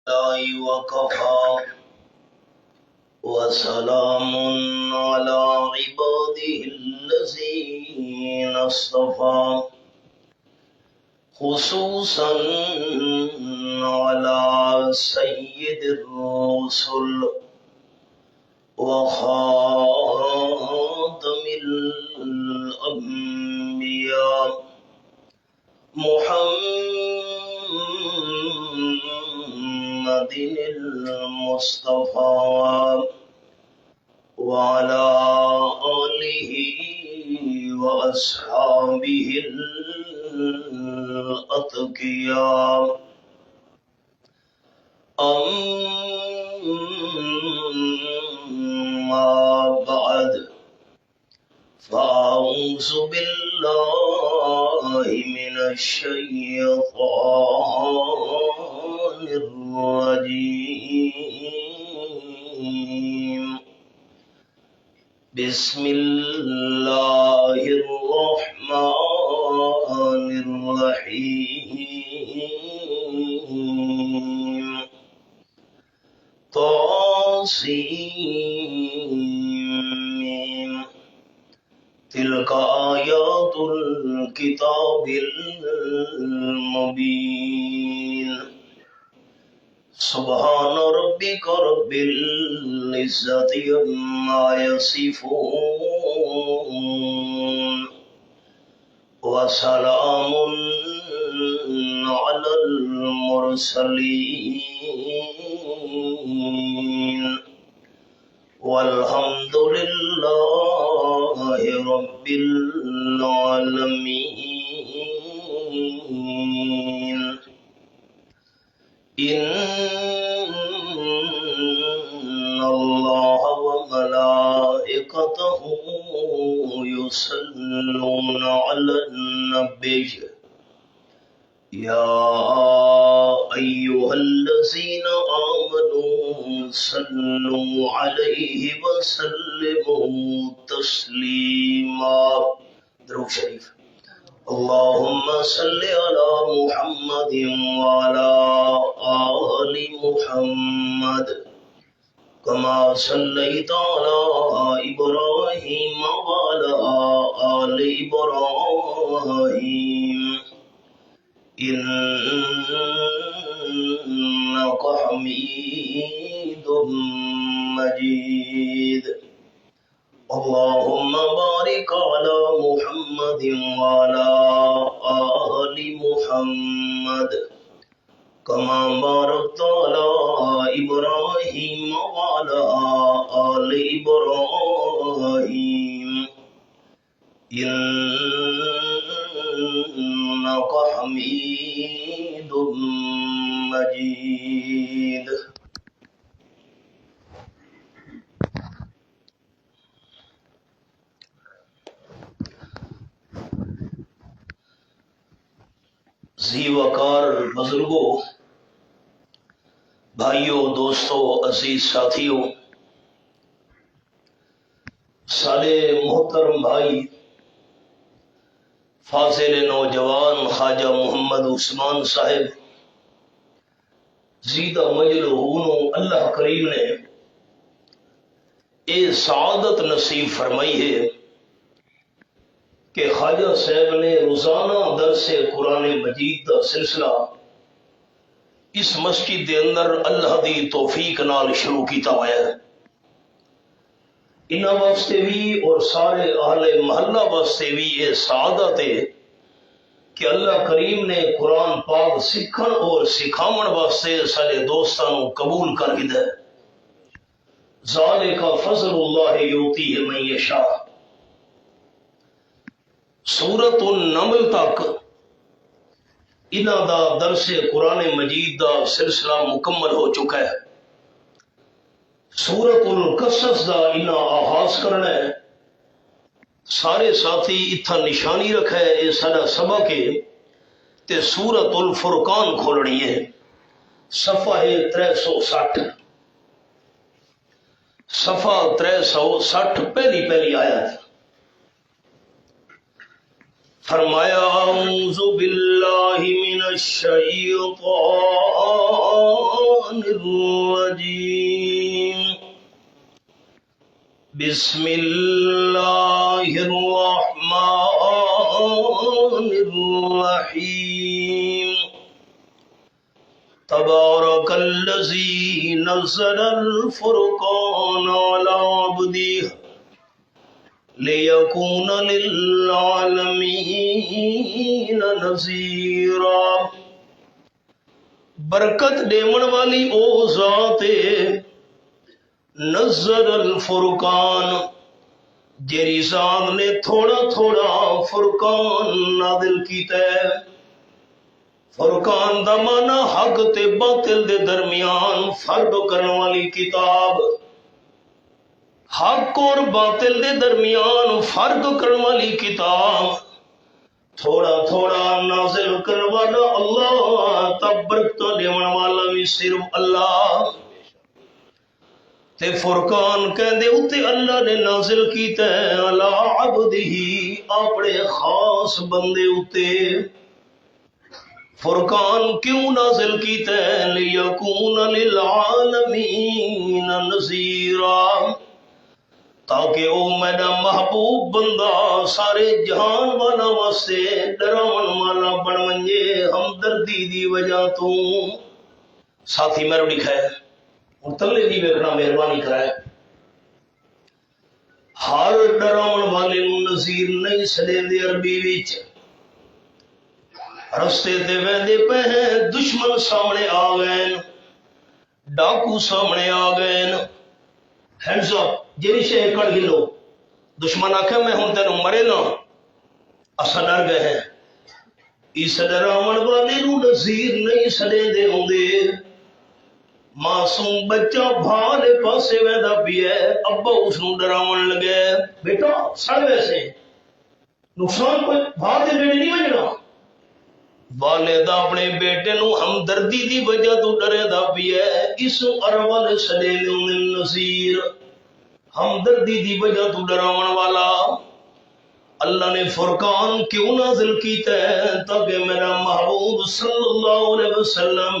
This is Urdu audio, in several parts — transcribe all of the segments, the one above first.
الله وكفى وسلام على عباده الذين اصطفى خصوصا على سيد الرسل وخاتم الأنبياء محمد المصطفى وعلى آله وأصحابه الأتقياء أما بعد فأعوذ بالله من الشيطان الرجيم بسم الله الرحمن الرحيم طاسين تلك آيات الكتاب المبين سبحان ربك رب العزة عما يصفون وسلام على المرسلين والحمد لله رب العالمين. إن الله وملائكته يصلون على النبي يا أيها الذين آمنوا صلوا عليه وسلموا تسليما. درود شریف. اللهم صل على محمد وعلى آل محمد كما صليت على إبراهيم وعلى آل إبراهيم إنك حميد مجيد. اللهم بارك على محمد وعلى آل محمد كما باركت على إبراهيم وعلى آل إبراهيم إنك حميد مجيد. ذی وقار بزرگوں، بھائیوں، دوستوں، عزیز ساتھیوں، سارے محترم بھائی، فاضل نوجوان خواجہ محمد عثمان صاحب زیدہ مجلہون، اللہ کریم نے اے سعادت نصیب فرمائی ہے کہ خواجہ صاحب نے روزانہ درس قرآن مجید کا سلسلہ اس مسجد دے اندر اللہ دی توفیق نال شروع کیتا ہوا ہے. انہاں واسطے بھی اور سارے اہل محلہ واسطے بھی یہ سعادت ہے کہ اللہ کریم نے قرآن پاک سکھن اور سکھاون واسطے سارے دوستاں نو قبول کر ہدا ہے. ذالک فضل اللہ یؤتیہ من یشاء. سورۃ النمل تک انہاں دا درس قرآن مجید دا سلسلہ مکمل ہو چکا ہے. سورۃ القصص دا انہاں آغاز کرنا ہے. سارے ساتھی اتھا نشانی رکھا ہے، یہ سارا سبق ہے تے سورۃ الفرقان کھولنی ہے. صفحہ 360 صفحہ 360 پہلی آیت. فرمایا اعوذ باللہ من الشیطان الرجيم بسم الله الرحمن الرحيم تبارك الذي نزل الفرقان على عبده ليكون للعالمين نذيرا۔ برکت دیون والی او ذات نزل الفرقان، جیری ذات نے تھوڑا تھوڑا فرقان نازل کیتا ہے۔ فرقان دا معنی حق تے باطل دے درمیان فرق کرنے والی کتاب، حق اور باطل دے درمیان فرق کرنے والی کتاب، تھوڑا تھوڑا نازل کرنے والا اللہ، تب برکت دیون والا بھی صرف اللہ۔ تے فرقان کہندے اتے اللہ نے نازل کیتا ہے علی عبدہ، اپنے خاص بندے اتے۔ فرقان کیوں نازل کیتا ہے؟ لیکون للعالمین نذیرا، تاکہ او میرا محبوب بندہ سارے جہان والا واسطے ڈراون والا بن ونجے ہمدردی دی وجہ تو۔ ساتھی میرے لکھا ہے تلے دی ویکھنا مہربانی کرائے، ہر ڈراون والے نذیر نہیں سدیندے عربی وچ۔ رستے تے ویندے پے ہیں، دشمن سامنے آ گئے، ڈاکو سامنے آ گئے، ہینڈز اپ جیڑی شے کڑ گلو، دشمن آکھے میں ہن تینوں مرے نا، اسا ڈر گئے ہیں۔ اس ڈراون والے نو نذیر نہیں سدیندے ہوندے۔ معصوم بچہ بھالے پاسے ویندا پیا ہے، ابا اس نو ڈراون لگے، بیٹا سڑ ویسے نقصان کوئی بھال دے بیٹے نہیں وجنا۔ والدہ اپنے بیٹے نو ہمدردی دی وجہ تو ڈرے دا پیا ہے، اس عرب والے سدے نذیر، ہمدردی دی وجہ تو ڈراون والا۔ اللہ نے فرقان کیوں نازل کیتا ہے؟ تاکہ میرا محبوب صلی اللہ علیہ وسلم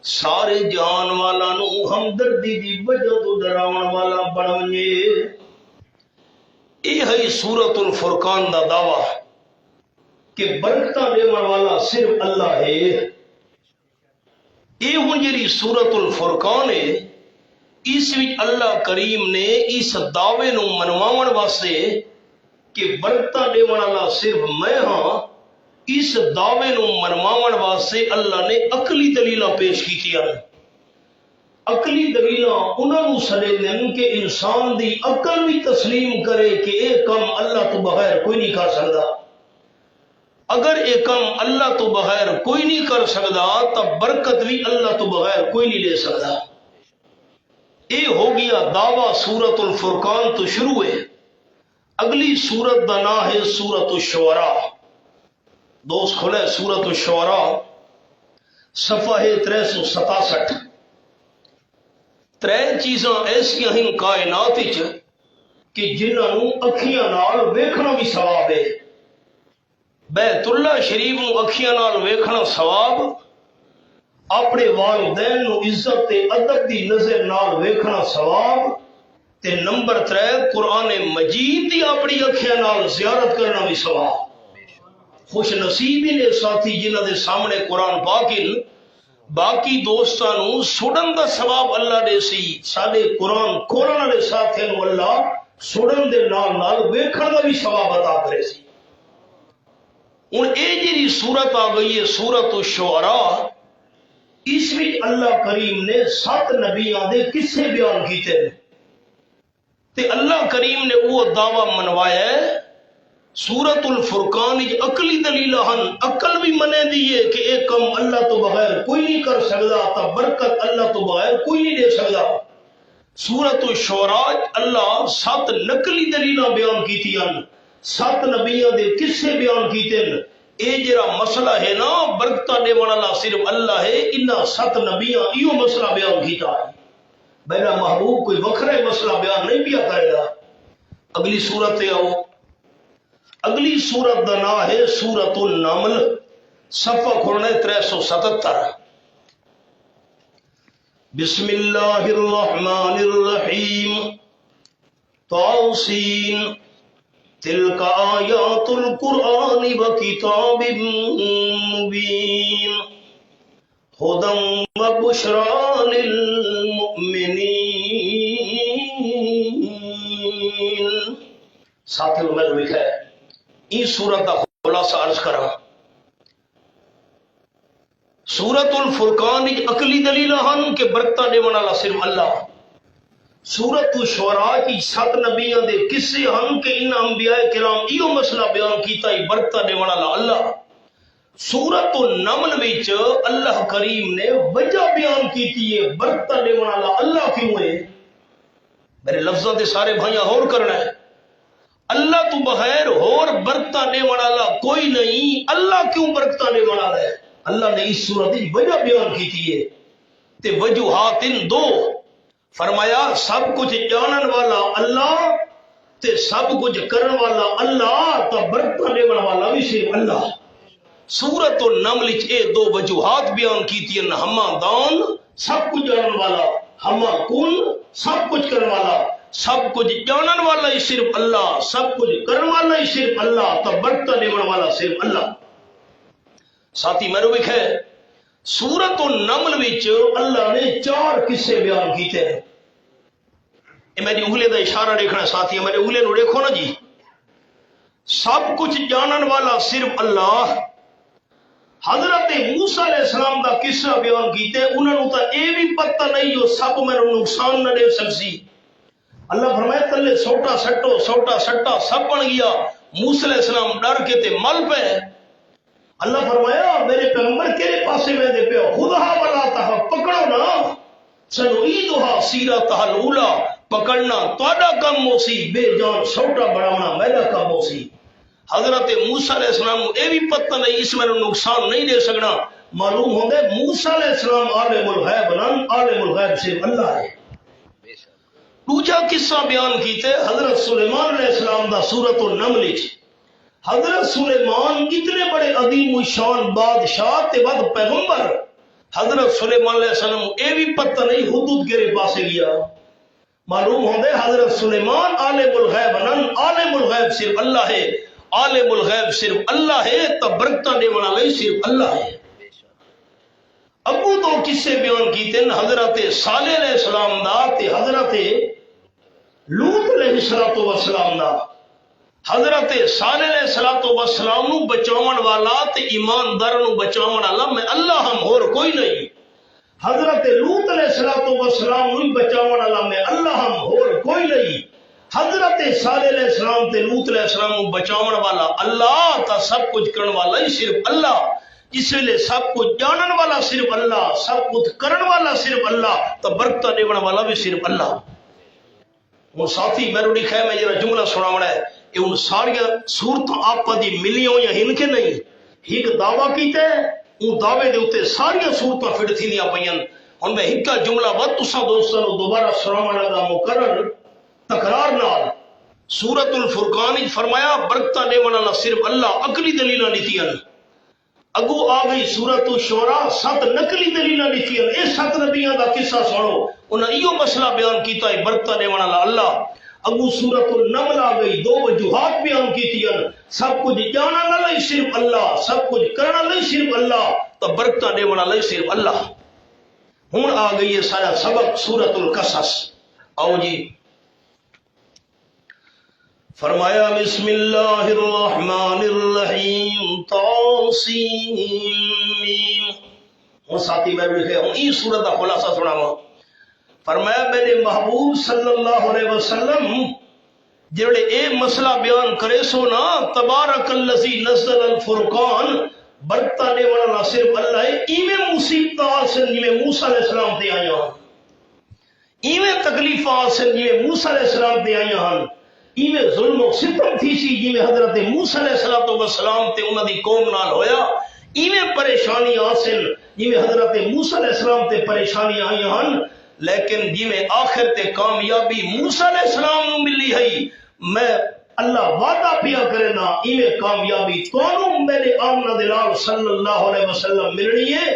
سارے جان والا نو ہمدردی دی وجہ تو ڈراون والا بن ونجے۔ یہ ہے سورۃ الفرقان دا دعویٰ کہ برکتاں دیون والا صرف اللہ ہے۔ یہ ہن جڑی سورۃ الفرقان ہے، اس وچ اللہ کریم نے اس دعوے نو منواون واسطے کہ برکتاں دیون والا صرف میں ہاں، اس دعوے نو منواون واسطے اللہ نے عقلی دلیلاں پیش کیتیاں۔ عقلی دلیلاں انہاں نو سدے دین کہ انسان دی عقل بھی تسلیم کرے کہ اے کم اللہ تو بغیر کوئی نہیں کر سکدا۔ اگر یہ کام اللہ تو بغیر کوئی نہیں کر سکتا، تب برکت بھی اللہ تو بغیر کوئی نہیں لے سکتا۔ یہ ہو گیا دعویٰ سورۃ الفرقان تو شروع ہے۔ اگلی سورت دا نام ہے سورۃ الشعراء۔ دوست کھولے سورۃ الشعراء صفحہ 367۔ ترے چیزاں ایسیاں ہیں کائنات وچ کہ جنہاں نو اکھیاں نال ویکھنا بھی ثواب ہے۔ بیت اللہ شریف نو اکھیاں نال ویکھنا ثواب، اپنے والدین نو عزت تے ادب دی نظر نال ویکھنا ثواب، تے نمبر 3 قرآن مجید دی اپنی اکھیاں نال زیارت کرنا بھی ثواب۔ خوش نصیبی نے ساتھی جنہاں دے سامنے قرآن پاک باقی دوستاں نو سڑن دا ثواب اللہ دے سی، ساڈے قرآن کھولن والے ساتھیاں نو اللہ سڑن دے نال نال ویکھن دا بھی ثواب عطا کرے سی۔ ہن اے جڑی سورت آ گئی ہے سورۃ الشعراء، اس وچ اللہ کریم نے 7 نبیاں دے قصے بیان کیتے ہیں، تے اللہ کریم نے وہ دعویٰ منوایا ہے۔ سورۃ الفرقان عقلی دلیل ہن، عقل بھی منے دیئے کہ ایک کم اللہ تو بغیر کوئی نہیں کر سکتا، تا برکت اللہ تو بغیر کوئی نہیں دے سکتا۔ سورۃ الشعراء اللہ 7 نقلی دلیلاں بیان کیتیاں، 7 نبیاں دے قصے بیان کیتے ہیں۔ اے جڑا مسئلہ ہے نا برکتاں دیون والا صرف اللہ ہے، انہاں 7 نبیاں ایو مسئلہ بیان کیتا ہے۔ میرا محبوب کوئی وکھرا مسئلہ بیان نہیں پیا کرے گا۔ اگلی سورت تے آؤ، اگلی سورت دا نام ہے سورۃ النمل، صفحہ کھولنا 377۔ بسم اللہ الرحمن الرحیم طاسین تلک آیات القرآن وکتاب مبین ہدی وبشری للمؤمنین۔ ساتھیوں میں لکھا ہے اس سورت کا خلاصہ عرض کرا۔ سورت الفرقان عقلی دلیل ہن کہ برکتہ دے والا صرف اللہ۔ سورت الشعراء کی 7 نبیوں دے قصے ہن کہ ان انبیاء کرام ایو مسئلہ بیان کیتا ہی برکتہ دے والا اللہ۔ سورت النمل وچ اللہ کریم نے وجہ بیان کیتی ہے برکتہ دے والا اللہ کیوں ہے۔ میرے لفظوں دے سارے بھائیاں اور کرنا ہے، اللہ تو بغیر اور برکتہ دے والا کوئی نہیں، اللہ کیوں برکتہ دے والا ہے؟ اللہ نے اس صورت کی وجہ بیان کی ہے تے وجوہات ان 2 فرمایا سب کچھ جانن والا اللہ تے سب کچھ کرن والا اللہ تو برکتہ دیون والا بھی صرف اللہ۔ سورت النمل اے 2 وجوہات بیان کی تھی، ہما دان سب کچھ جانن والا، ہما کن سب کچھ کرن والا، سب کچھ جانن والا ہی صرف اللہ، سب کچھ کرن والا ہی صرف اللہ تو برکتہ دیون والا صرف اللہ۔ ساتھی میرے ہے سورت النمل وچ اللہ نے 4 قصے بیان کیتے ہیں۔ میری انگلی کا اشارہ دیکھنا ساتھی، میرے انگلی نو دیکھو نا جی۔ سب کچھ جانن والا صرف اللہ، حضرت موسیٰ علیہ السلام دا قصہ بیان کیتے، انہوں نے تو یہ بھی پتہ نہیں جو سب میرے نقصان نہ دے سکسی۔ اللہ فرمائے تلے سوٹا سٹا سب بن گیا، موسیٰ علیہ السلام ڈر کے تے مل پہ۔ اللہ فرمایا میرے پیغمبر کیرے پاسے میں دے پہ خدا ولا تہ پکڑو نا سنعیدھا سیرتھا الاولی، پکڑنا تہاڈا کم موسی، بے جان سوٹا بناونا میرا کم موسی۔ حضرت موسیٰ علیہ السلام اے بھی پتہ نہیں اس میں نقصان نہیں دے سکنا، معلوم ہوں گے موسیٰ علیہ السلام عالم الغیب نن، عالم الغیب صرف اللہ ہے۔ دوجا قصہ بیان کیتے حضرت سلیمان علیہ السلام دا سورت النمل وچ۔ حضرت سلیمان اتنے بڑے عظیم الشان بادشاہ تے بعد پیغمبر، حضرت سلیمان علیہ السلام اے بھی پتہ نہیں حدود کے پاسے گیا، معلوم ہوندے حضرت سلیمان عالم الغیب نن، عالم الغیب صرف اللہ ہے، عالم الغیب صرف اللہ ہے تو برکتہ دے والا صرف اللہ ہے۔ ابو 2 قصے بیان کیتے ہیں حضرت صالح علیہ السلام دا تے حضرت لوط علیہ السلام دا۔ حضرت صالح علیہ السلام نو بچاون والا تے ایماندار نو بچاون والا میں اللہ ہم اور کوئی نہیں۔ حضرت لوط علیہ السلام نو بچاون والا میں اللہ ہم اور کوئی نہیں۔ حضرت صالح علیہ السلام تے لوط علیہ السلام نو بچاون والا اللہ تا سب کچھ کرن والا ہی صرف اللہ، اس لیے سب کچھ جانن والا صرف اللہ، سب کچھ کرن والا صرف اللہ تو برکتہ دیون والا بھی صرف اللہ۔ وہ ساتھی میرے لکھا ہے میں یہ جملہ سناونا ہے، ان ساری صورتوں آپ دی ملیوں یا ہن کے نہیں، ایک دعویٰ کیتے ان دعوے دے اوتے ساری صورتوں فٹ تھیندیاں پئیاں۔ ہن میں ایک جملہ ود تساں دوستاں نو دوبارہ سناونا دا مقرر تکرار نال۔ سورت الفرقان وچ فرمایا برکتہ دیون والا صرف اللہ، عقلی دلیلاں دتیاں۔ اگو آ گئی سورت الشعراء 7 نقلی دلیلاں دتیاں۔ اے 7 نبیاں دا قصہ سنو، انہاں ایو مسئلہ بیان کیتا ہے برکتہ دیون والا اللہ۔ ابو سورت النمل آ گئی، 2 وجوہات بیان کی تھی، سب کچھ جانا والا صرف اللہ، سب کچھ کرنا والا صرف اللہ تو برکتہ دے والا صرف اللہ۔ ہوں آ گئی ہے سارا سبق سورت القصص۔ آؤ جی، فرمایا بسم اللہ الرحمن الرحیم طاسین۔ ہوں ساتھی میں لکھے ہوں یہ سورت کا خلاصہ سناواں۔ فرمایا میرے محبوب صلی اللہ علیہ وسلم جڑے اے مسئلہ بیان کرے سو نا، تبارک الذی نزل الفرقان، برکتہ دے والا صرف اللہ ہے۔ ایویں مصیبت آسن جی موسیٰ علیہ السلام تے آئیاں، ایویں تکلیف آسن جی موسیٰ علیہ السلام تے آئیاں ہن، ایویں ظلم و ستم تھی سی جی حضرت موسیٰ علیہ السلام تے انہاں دی قوم نال ہویا، ایویں پریشانی آسن جی حضرت موسیٰ علیہ السلام تے پریشانی آئیاں ہن، لیکن جی میں آخر تے کامیابی موسیٰ علیہ السلام نو ملی ہے، میں اللہ وعدہ پیا کرے نا ایویں کامیابی تانوں میرے آمنہ دلال صلی اللہ علیہ وسلم ملنی ہے۔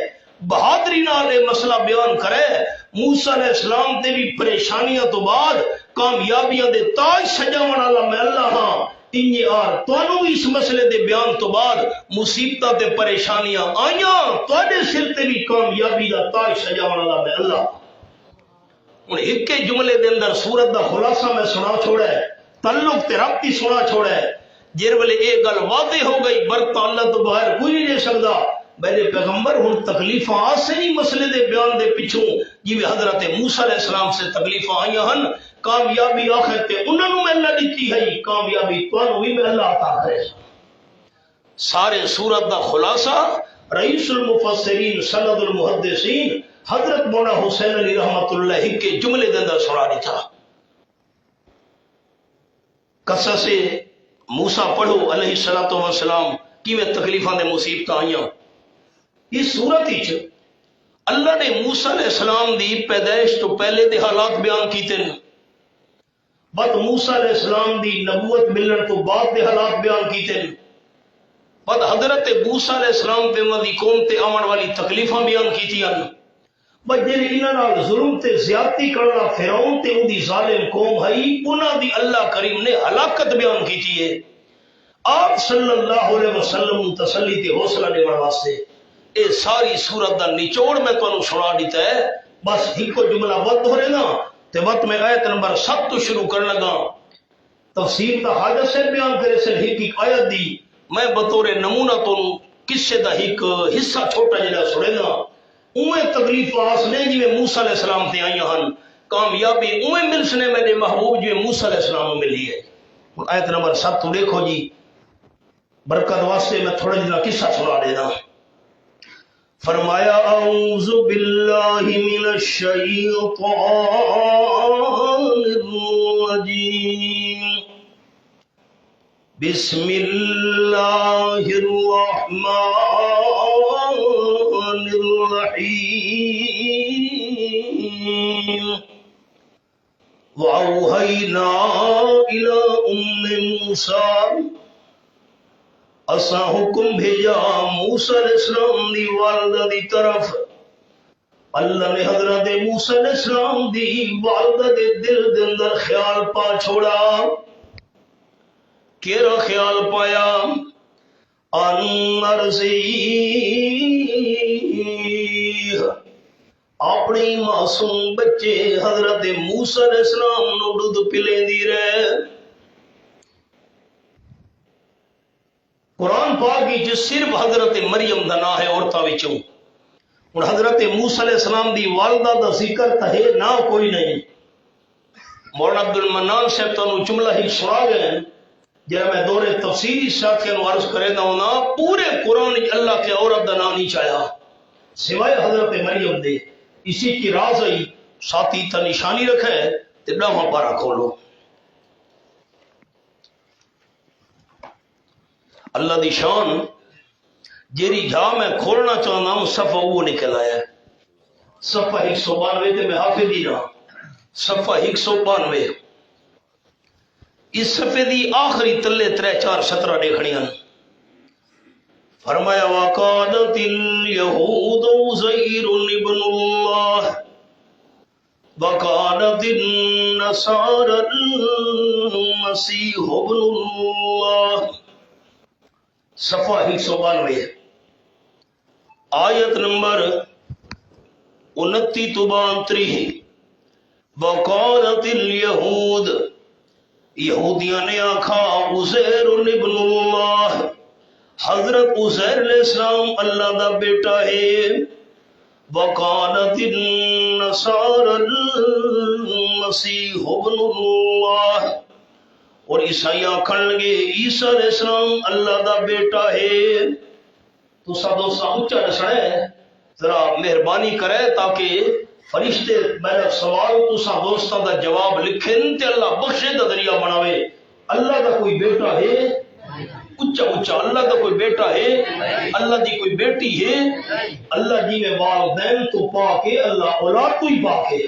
بہادری نال یہ مسئلہ بیان کرے، موسیٰ علیہ السلام تے بھی پریشانیاں تو بعد کامیابیاں دے تاج سجاون والا میں اللہ ہاں، انجی آر توانوں بھی اس مسئلے دے بیان تو بعد مصیبتاں تے پریشانیاں آئیاں تواڈے سر تے بھی کامیابی دا تاج سجاون والا میں اللہ۔ ہن ایک جملے دے اندر سورت دا خلاصہ میں سنا چھوڑا ہے، تعلق تے ربط ہی سنا چھوڑا ہے۔ جر ویلے یہ گل واضح ہو گئی برتا اللہ تو باہر کوئی نہیں دے سکتا، میرے پیغمبر ہن تکلیفاں آسے نہیں مسئلے دے بیان دے پچھوں جی حضرت موسیٰ علیہ السلام سے تکلیفاں آئیاں ہن، کامیابی آخر تے انہوں نے میں اللہ دیتی ہے، کامیابی توانوں بھی میں اللہ عطا کرے۔ سارے سورت دا خلاصہ رئیس المفسرین سند المحدثین حضرت مولانا حسین علی رحمت اللہ کے جملے دے اندر سنا دی تھا۔ قصص موسیٰ پڑھو علیہ السلام کی میں تکلیفاں دے مصیبتاں آئیاں۔ اس صورت وچ اللہ نے موسیٰ علیہ السلام دی پیدائش تو پہلے دے حالات بیان کیتے ہیں، بعد موسیٰ علیہ السلام دی نبوت ملن تو بعد دے حالات بیان کیتے ہیں، بعد حضرت موسیٰ علیہ السلام تے انہاں دی قوم تے آون والی تکلیفاں بیان کیتیاں، بعد جڑے انہاں نال ظلم تے زیادتی کرنا فرعون تے اودی ظالم قوم ہے انہاں دی اللہ کریم نے ہلاکت بیان کیتی ہے۔ آپ صلی اللہ علیہ وسلم تسلی تے حوصلہ دینے واسطے اے ساری سورت دا نچوڑ میں تانوں سنا دیتا ہے۔ بس ایک جملہ وقت ہو رہے نا تے وقت میں آیت نمبر 7 تو شروع کرنے لگا، تفسیر دا حاجت سے بیان کرے سے ایک آیت دی میں بطور نمونہ تانوں قصے دا ایک حصہ چھوٹا جڑا سنے گا۔ اوے تکلیف آس نے جی موسیٰ علیہ السلام تے آئیاں ہن، کامیابی اوے مل سنے میرے محبوب جو موسیٰ علیہ السلام کو ملی ہے۔ آیت نمبر 7 تو دیکھو جی، برکت واسطے میں تھوڑا جنا قصہ سنا دینا۔ فرمایا اعوذ باللہ من الشیطان الرجیم، بسم اللہ الرحمن الرحیم، وَأَوْحَيْنَا إِلَىٰ أُمِّ مُوسَىٰ، اساں حکم بھیجا موسیٰ علیہ السلام دی والدہ دی طرف۔ اللہ نے حضرت موسیٰ علیہ السلام دی والدہ دے دل دے اندر خیال پا چھوڑا۔ کیرا خیال پایا؟ ان ارضی، اپنی معصوم بچے حضرت موسیٰ علیہ السلام نو دودھ پلے دی رہے۔ قرآن پاک کی صرف حضرت مریم دا نا ہے عورتاں وچوں، اور حضرت موسیٰ علیہ السلام دی والدہ دا ذکر تہے نہ کوئی نہیں۔ مولانا عبد المنان صاحب تانوں جملہ ہی سنا گئے جب میں دور تفسیری ساتھیاں نوں عرض کرے دا ہونا، پورے قرآن اللہ کے عورت دا نام نہیں چاہیا سوائے حضرت مریم دے۔ اسی کی راز ہے، ساتھی تا نشانی رکھے تے ڈاواں پارا کھولو۔ اللہ دی شان جیری جا میں کھولنا چاہنا ہوں، صفحہ وہ نکل آیا ہے، صفحہ 192 تے میں حافظ ہی رہا، صفحہ 192۔ اس صفحے دی آخری تلے 3-4 سطرہ دیکھنیاں۔ فرمایا وَقَالَتِ الْيَهُودُ عُزَيْرٌ ابْنُ اللَّهِ وَقَالَتِ النَّصَارَى الْمَسِيحُ ابْنُ اللَّهِ۔ صفحہ 192 آیت نمبر 29 تو 32۔ وَقَالَتِ الْيَهُودُ، یہودیاں نے آکھا عزیر ابن اللہ، حضرت عزیر علیہ السلام اللہ دا بیٹا ہے۔ وَقَالَتِ النَّصَارَى الْمَسِيحُ ابْنُ اللَّهِ، اور عیسائی آکھن لگے عیسیٰ علیہ السلام اللہ دا بیٹا ہے۔ تو سب دوستاں اونچا نسڑے ذرا مہربانی کرے تاکہ فرشتے میرا سوال تساں دوستاں دا جواب لکھن تے اللہ بخشے دا ذریعہ بناوے۔ اللہ دا کوئی بیٹا ہے؟ اونچا اونچا، اللہ دا کوئی بیٹا ہے؟ اللہ دی کوئی بیٹی ہے؟ اللہ جی میں والدین تو پاک ہے، اللہ اولاد تو ہی پاک ہے۔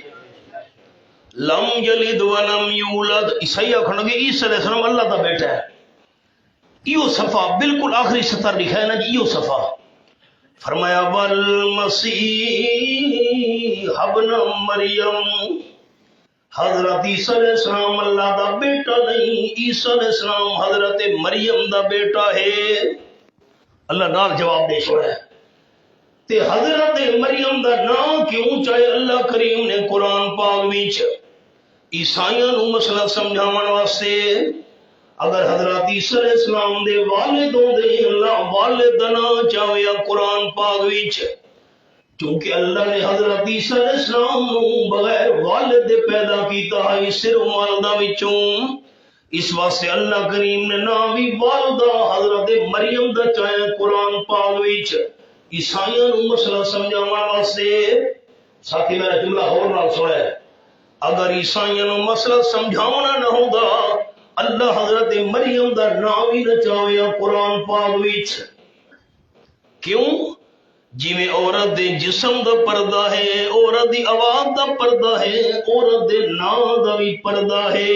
لم یلد ولم یولد، عیسائی آکھن گے عیسیٰ علیہ السلام اللہ دا بیٹا ہے۔ ایو صفحہ بالکل آخری سطر لکھا ہے نا جی، ایو صفحہ۔ فرمایا والمسیح ابن مریم، حضرت عیسیٰ علیہ السلام اللہ دا بیٹا نہیں، عیسیٰ علیہ السلام حضرت مریم دا بیٹا ہے۔ اللہ نال جواب دے چھوڑا ہے تے حضرت مریم دا نام کیوں چاہے اللہ کریم نے قرآن پاک وچ عیسائیاں نو مسئلہ سمجھاون واسطے اگر حضرت عیسیٰ علیہ السلام دے والد ہوندے اللہ والد دا نام چاہیا قرآن پاک وچ، کیونکہ اللہ نے حضرت عیسیٰ علیہ السلام نو بغیر والد دے پیدا کیتا ہے صرف والدہ وچوں، اس واسطے اللہ کریم نے نام بھی والدہ حضرت مریم دا چاہیا قرآن پاک وچ عیسائیاں نو مسئلہ سمجھاون واسطے۔ ساتھی میرا جملہ ہور نال سنا ہے، اگر عیسائیاں نو مسئلہ سمجھاونا نہ ہوندا اللہ حضرت مریم دا نام ہی نہ چاہیا قرآن پاک وچ۔ کیوں؟ جی میں عورت دے جسم دا پردہ ہے، عورت دی آواز دا پردہ ہے، عورت دے نام دا بھی پردہ ہے،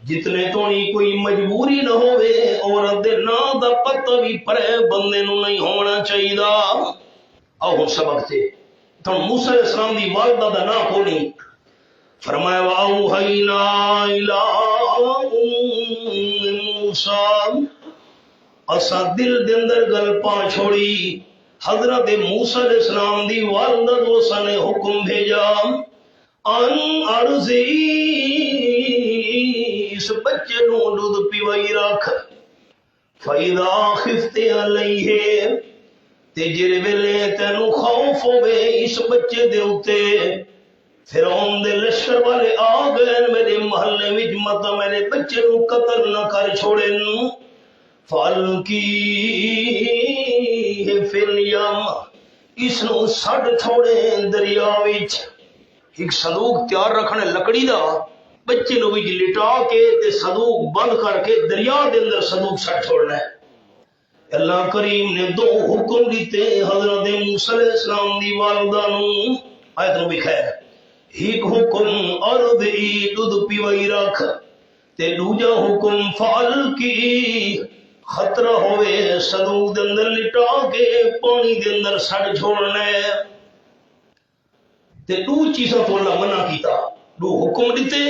جتنے تو نہیں کوئی مجبوری نہ ہوئے عورت دے نام دا پتہ بھی پرے بندے نو نہیں ہونا چاہیے۔ آؤ ہن سبق تے تو موسیٰ علیہ السلام دی والدہ دا نام کھولیں۔ فرمایا وَأَوْحَيْنَا إِلَىٰ أُمِّ مُوسَىٰ، اسا دل دے اندر گل پا چھوڑی حضرت موسیٰ علیہ السلام دی والدہ تو اسا نے حکم بھیجا ان ارضی، اس بچے نو دودھ پیوائی رکھ، فَإِذَا خِفْتِ عَلَيْهِ، تے جڑے ویلے تینو خوف ہوے اس بچے دے اوتے فرعون دے لشکر والے آ گئے میرے محلے وچ مت میرے بچے نو قتل نہ کر چھوڑن، فَأَلْقِيهِ فِي الْيَمِّ، اس نو سٹ چھوڑے دریا وچ۔ ایک صندوق تیار رکھنے لکڑی دا، بچے نو وچ لٹا کے تے صندوق بند کر کے دریا دے اندر صندوق سٹ چھوڑنا ہے۔ اللہ کریم نے دو حکم دیتے حضرت موسیٰ علیہ السلام دی والدہ نو، آیت نو بھی خیر، ایک حکم ارضی دودھ پیوائی رکھ تے دوجا حکم فالکی، خطرہ ہوئے صندوق دے اندر لٹا کے پانی دے اندر سڑ چھوڑنا ہے۔ تے دو چیزاں تو اللہ منع کیتا، دو حکم دیتے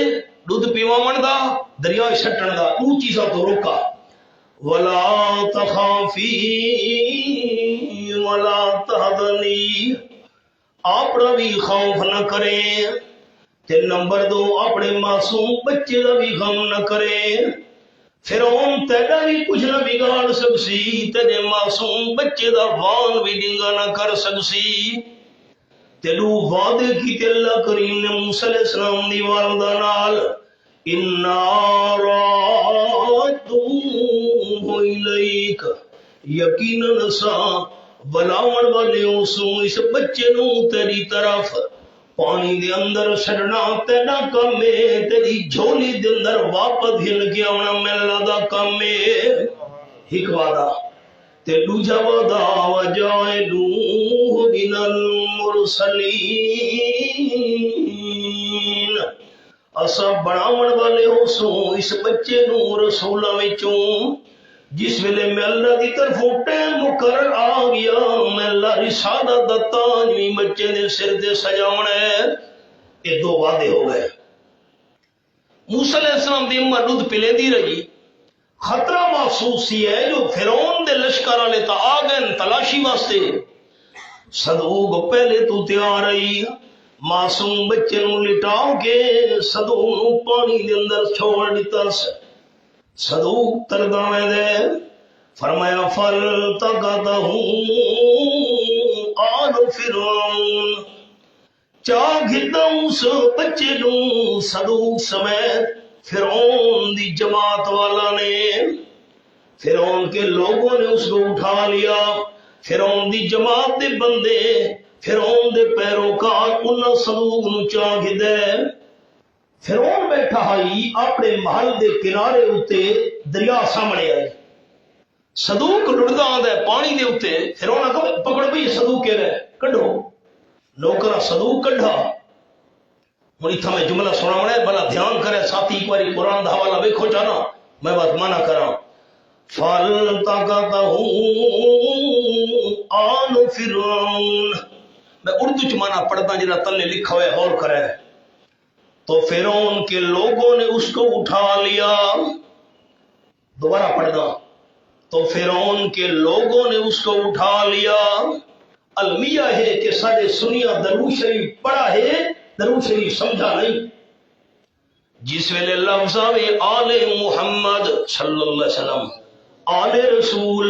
دودھ پیواون دا دریا سٹن دا، دو چیزاں تو روکا، وَلَا تَخَافِي وَلَا تَحْزَنِي، اپنا بھی خوف نہ کرے تے نمبر دو اپنے معصوم بچے دا بھی غم نہ کرے۔ فرعون تیرا بھی کچھ نہ بگاڑ سکسی، تیرے معصوم بچے دا وان بھی ڈنگا نہ کر سکسی۔ تیلو وعدے کی تے اللہ کریم نے موسیٰ علیہ السلام دی والدہ نال اِنَّا رَادُّوهُ إِلَيْكَ، یقیناً اساں بلاون والے اسو اس بچے نو تیری طرف پانی دے اندر چھڑنا تیرا کم ہے، تیری جھولی دے اندر واپس ہل کے آنا میرا دا کم ہے۔ ایک وعدہ تے دوجا وعدہ وَجَعَلُوهُ مِنَ الْمُرْسَلِينَ، اسا بناون والے ہو سو اس بچے نو رسولاں وچوں، جس ویلے میں اللہ دی طرف ٹائم مقرر آ گیا میں اللہ رسالت دا تاج بھی بچے دے سر تے سجاونا ہے۔ یہ دو وعدے ہو گئے۔ موسیٰ علیہ السلام دی امت دودھ پلے دی رہی، خطرہ محسوس ہی ہے جو فرعون دے لشکر والے تا آ گئے تلاشی واسطے، صندوق پہلے تو تیار رہی، معصوم بچے نو لٹا کے صندوق نو پانی دے اندر چھوڑ دیتا سے، صندوق تردا میں دے، فرمایا فَالْتَقَطَهُ آلُ فِرْعَوْنَ، چاہ گھدا اس بچے نو صندوق سمیت فرعون دی جماعت والا نے، فرعون کے لوگوں نے اس کو اٹھا لیا، فرعون دی جماعت دے بندے فرعون دے پیروکار انہاں صندوق نو چاہ گھدے۔ فرعون بیٹھا ہائی اپنے محل دے کنارے اتے دریا سامنے آئی، صندوق لڑدا آندا ہے پانی دے اتے، فرعون آکھا پکڑ بھئی صندوق کہہ رہے کڈھو، نوکرا صندوق کڈھا۔ ہن اتھا میں جملہ سناونا ہے بھلا دھیان کرے ساتھی، ایک باری قرآن دا حوالہ ویکھو چاہنا میں بات مانا کراں۔ فَالْتَقَطَهُ آلُ فِرْعَوْنَ۔ میں اردو چ مانا پڑھتا جرا تلے لکھا ہوا ہے غور کرے۔ تو فرعون کے لوگوں نے اس کو اٹھا لیا۔ دوبارہ پڑھنا، تو فرعون کے لوگوں نے اس کو اٹھا لیا۔ المیہ ہے کہ سارے سنیا درود شریف پڑھا ہے، درود شریف سمجھا نہیں۔ جس ویلے لفظ آوے آل محمد صلی اللہ علیہ وسلم، آل رسول